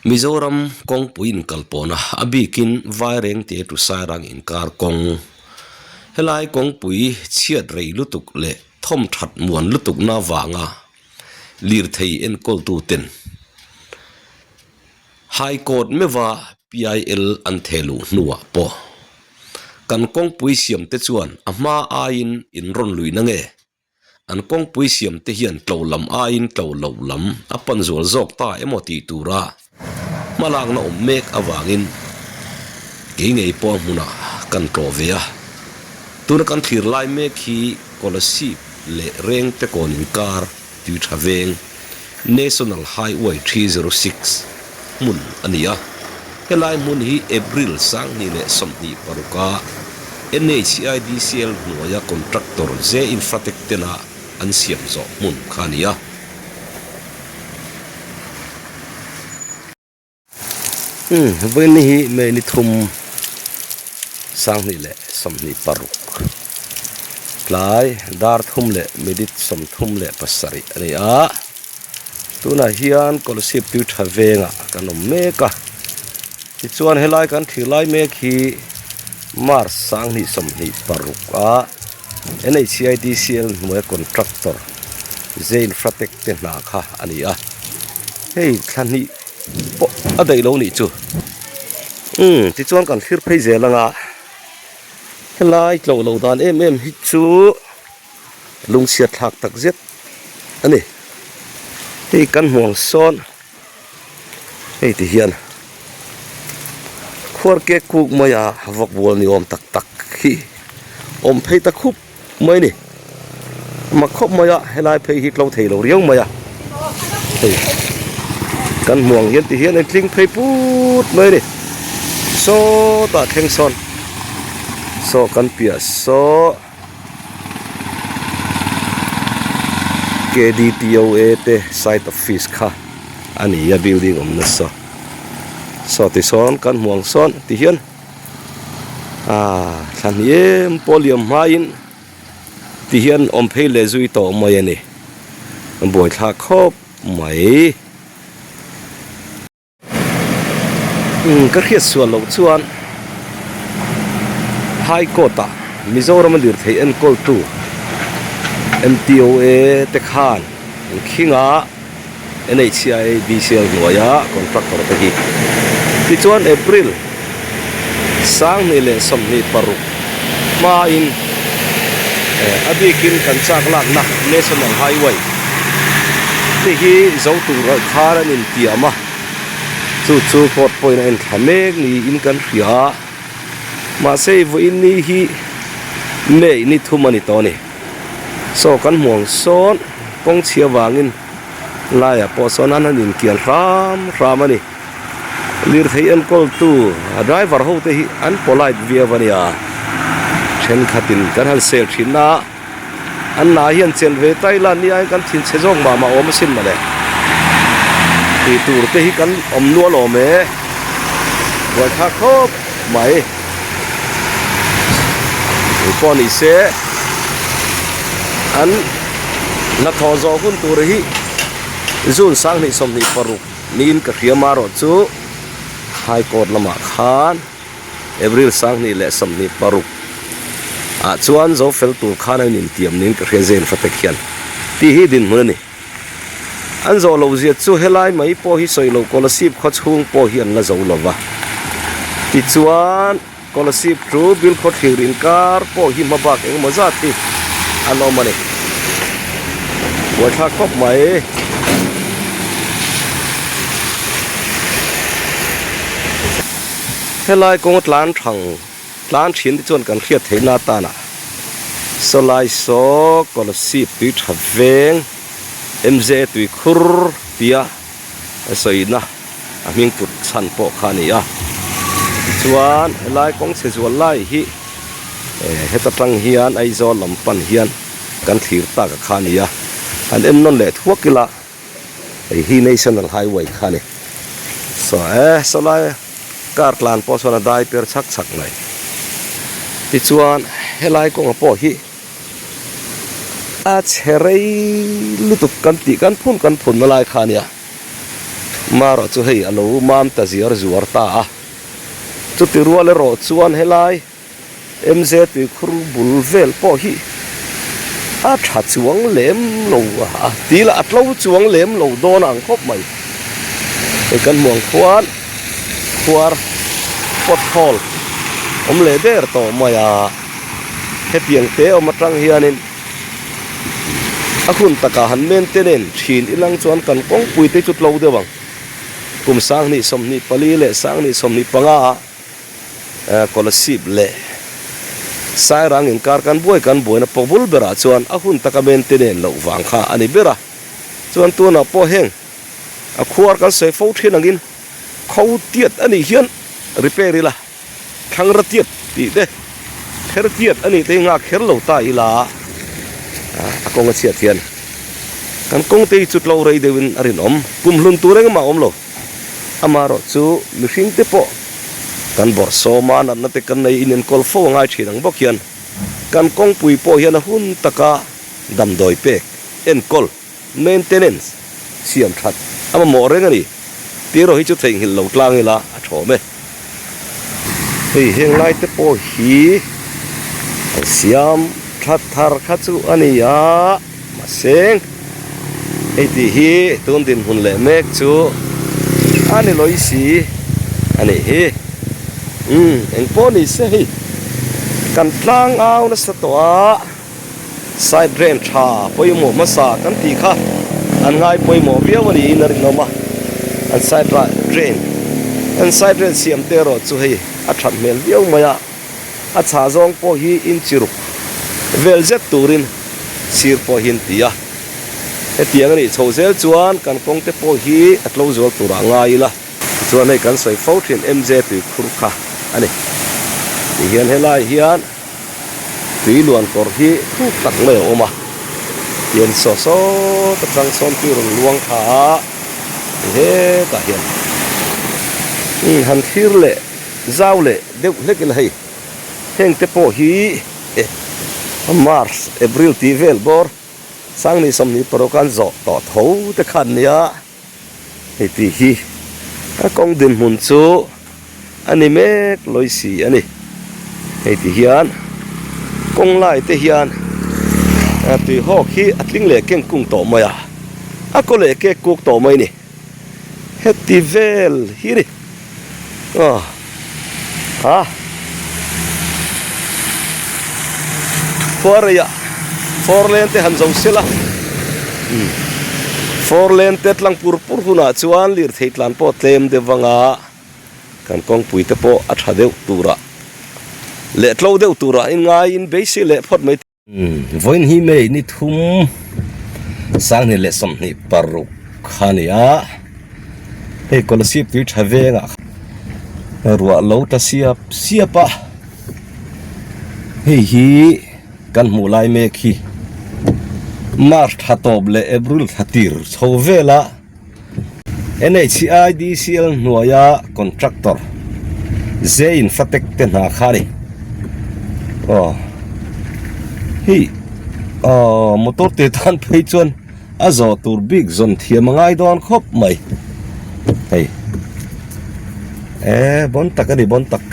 Mizoram kong puin kalpona abikin vaireng te tu sarang in kar kong helai kong pui chiat rei lutuk le thom that muan lutuk na wanga lir thei en kol tu ten high court mewa PIL an thelu nuwa po kan kong pui siam te chuan ama ain in ron lui na nge an kong pui siam te hian tlolam ain tlolo lam apan zol zok ta emoti tura malak na mek awangin ke ngei po muna kan trovea tuna kan thir lai mek hi policy le reng te konin kar tu thaveng National Highway 306 mun ania helai mun hi April sang ni le somni paruka NHIDCL nuaya contractor Z Infratech tena an siam zo mun khania when hi me ni thum sang ni le somni paruk lai dar thum le medit som thum le pasari ani a tuna hian kolosip tu thavenga kanom meka ti chuan helai kan thilai mek hi mar sang ni somni paruk a NHIDCL nuaya contractor Z Infratech tena kha ani a hei thani a dei lo ni chu ti chuan kan thir phei zelanga helai tlo lo dan em hi chu lung sia thak tak zet ani hei kan huang son hei ti hian khwar ke kuk maya vak bol ni om tak tak hi om phei ta khup mai ni ma khop maya helai phei hi tlo thei lo riau maya hei kan muang hian ti hian en tling phei put mai ni so ta theng son so kan pia so KDTOA te site office kha ani ya building omna so ti son kan muang son ti hian than yem polium hain ti hian om phei le zui to mai ani boi thla khop mai ka khiat sual lo chuan high court a Mizoram lir thei en kol tu MTOA te khan khinga NHIDCL nuaya contractor te hi ti chuan April sang ni le som ni paruk ma in abikin kan chak lak na National Highway ti hi zo tu ra kharan in tiama chu port point en thamek ni in kan ria ma sei vo in ni hi me ni thumani to ni so kan muang son pong chia wangin laya po son an in kian ram ani lir thei an kol tu driver ho te hi an polite via vania then khatin kan hal sel thina an na hian chen ve Thailand ni ai kan thin chejong ma om sin ma le ti tur te hi kan om nual o me wa kha khop mai poni se an na tho zo hun tur hi zun sang ni som ni paruk nin ka khiama ro chu high court lama khan April sang ni le som ni paruk a chuan zo fel tur khan nin tiam nin ka rezen fatek hian ti hi din mun ni an zo lo zia chu helai mai po hi soilo kolasip kho chung po hian la zo lova ti chuan kolasip tru bil kho thirin kar po hi mabak eng mazati ano mani wa tha khop mai helai kong tlan tlan thin ti chuan kan khiat theina ta na solai so kolasip ti thaveng MZ tui khur pia soina aming put chan po khania chuan lai kong se zual lai hi heta tang hian ai zo lampan hian kan thir ta ka khania an em non le thuakila hi National Highway khani so lai kar tlan po sona dai per chak nai ti chuan helai kong po hi a cherei lutuk kan ti kan phun malai khania mà rồi chú hay alo mam ta ziar zuar ta chú ti ruột le rồi chuan helai em ze ti khru bul vel po hi a tha chuang lem lo a ti la at lo chuang lem lo don ang khop mai e kan muang khuar pot hol le der to maya he piang te om atang hianin akhun taka han maintenance thin ilang chuan kan kong pui te chut lo de bang kum sang ni som ni pali le sang ni som ni panga kolasip le sai rang in kar kan buai na pobul bera chuan akhun taka maintenance lo wang kha ani bera chuan tu na po heng a khuar kan sei fo thin angin khau tiat ani hian repair ila thang ra tiat ti de kher tiat ani te nga kher lo ta ila akong chia thian kan kong te chut lo rei dewin arin om kum hlun tureng ma om lo amaro chu mihring te po kan bor so man na te kan nei inen kol fo ngai thirang bok hian kan kong pui po hian hun taka dam doi pek en kol maintenance siam that ama mo reng ani ti ro hi chu theng hil lo tlang ila a tho me hei heng lai te po hi siam that thar kha chu ani ya ma seng ei ti hi tun din hun le mek chu ani loi si ani hi eng po ni se hi kan tlang au na sa to side drain tha poi mo ma sa kan ti kha an ngai poi mo viaw ani in ring no ma an side drain siam te ro chu hi a that mel viaw maya a cha zong po hi in chiru velzet turin sir po hin tia he tiang ni chozel chuan kan kong te po hi atlo zol tura ngai la chuan nei kan soi fo thin mj tu khur kha ani hian helai hian tui luan kor hi thuk tak mai oma hian so ta tang son ti rong luang kha he ta hian han thir le zaw le deuh hlekil hei heng te po hi Mars April ti vel bor sang ni som ni prokan zo to tho te khan nia he ti hi a kong din mun chu ani mek loi si ani he ti hian kong lai te hian a ti hok hi atling le keng kung to maya a ko le ke kuk to mai ni he ti vel hi ri Korea four lane te han zong sila four lane te tlang pur huna chuan lir thei tlan po tlem de wanga kan kong pui te po a tha deuh tura le tlo deuh tura in ngai in base le phot mai voin hi me ni thum sang ni le som ni paru khania he kolasip ti thavenga ruwa lo ta siapa hi kan mulai me khi mar thatob le April thatir chovela NHIDCL nuaya contractor zein fatek te na khari motor te tan phei chuan azo tur big zon thiam ngai don khop mai hei bon tak ani bon tak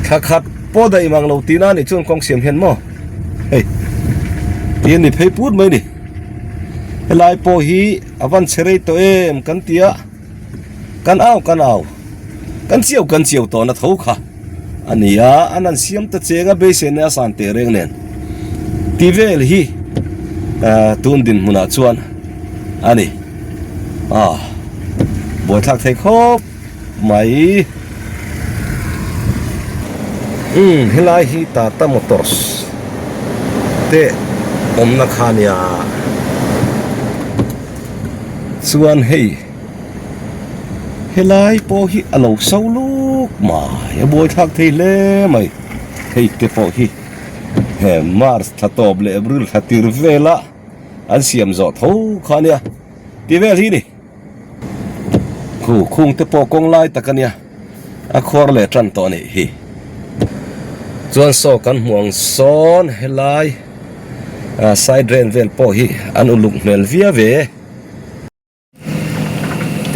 khat po dai mang lo tina ni chuan kong siam hian mo hei tien ni phei put mai ni helai po hi avan cherei to em kan tia kan au kan chiau to na tho kha ania anan siam ta chenga be se na san te reng nen ti vel hi tun din muna chuan ani boi thak thei khop mai helai hi Tata Motors te omna khania chuan hei helai po hi alo sauluk ma ya boi thak thei le mai hei te po hi he Mars thatob le April thatir vela an siam zo tho khania ti vel hi ni khung te po kong lai takania a khor le tran to ni hi chuan so kan muang son helai side drain vel po hi an uluk mel via ve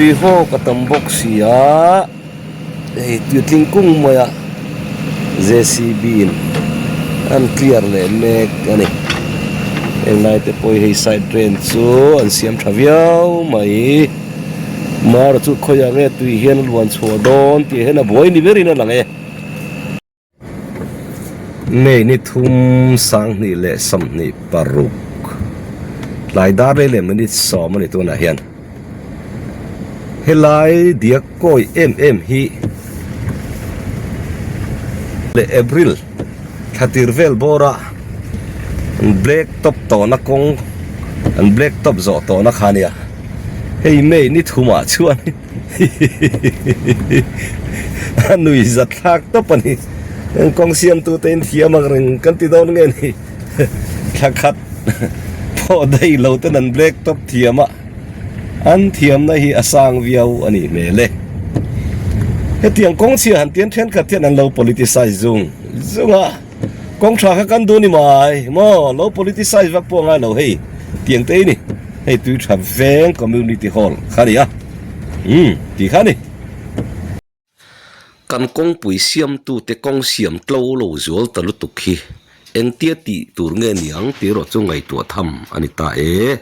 tùy hô cả tầm bốc xìa hey tùy kinh cung mà JCB an clear le mek ani em nay te poi hey side drain chu an siam thaviau mai mar chu khoya nge tui hian luan chho don ti hena boi ni verin la nge nei ni thum sang ni le sam ni paruk lai dar le mani som ani tu na hian helai dia koi em hi le April khatir vel bora black top to na kong an black top zo to na khania hey mei ni thuma chuan anui zat thak to pani kong siam tu ten thiam reng kan ti don nge ni thakhat pho dai lo ten an black top thiama an thiam na hi asang viau ani mele hetiang kong chia han tian then khat thian an lo politicize zunga kong thra kha kan du ni mai mo lo politicize vak po nga lo hei tiang te ni hei tu tha veng community hall khania ti khani kan kong pui siam tu te kong siam tlo lo zol talu tukhi eng tia ti tur nge niang ti ro chu ngai tu tham ani ta e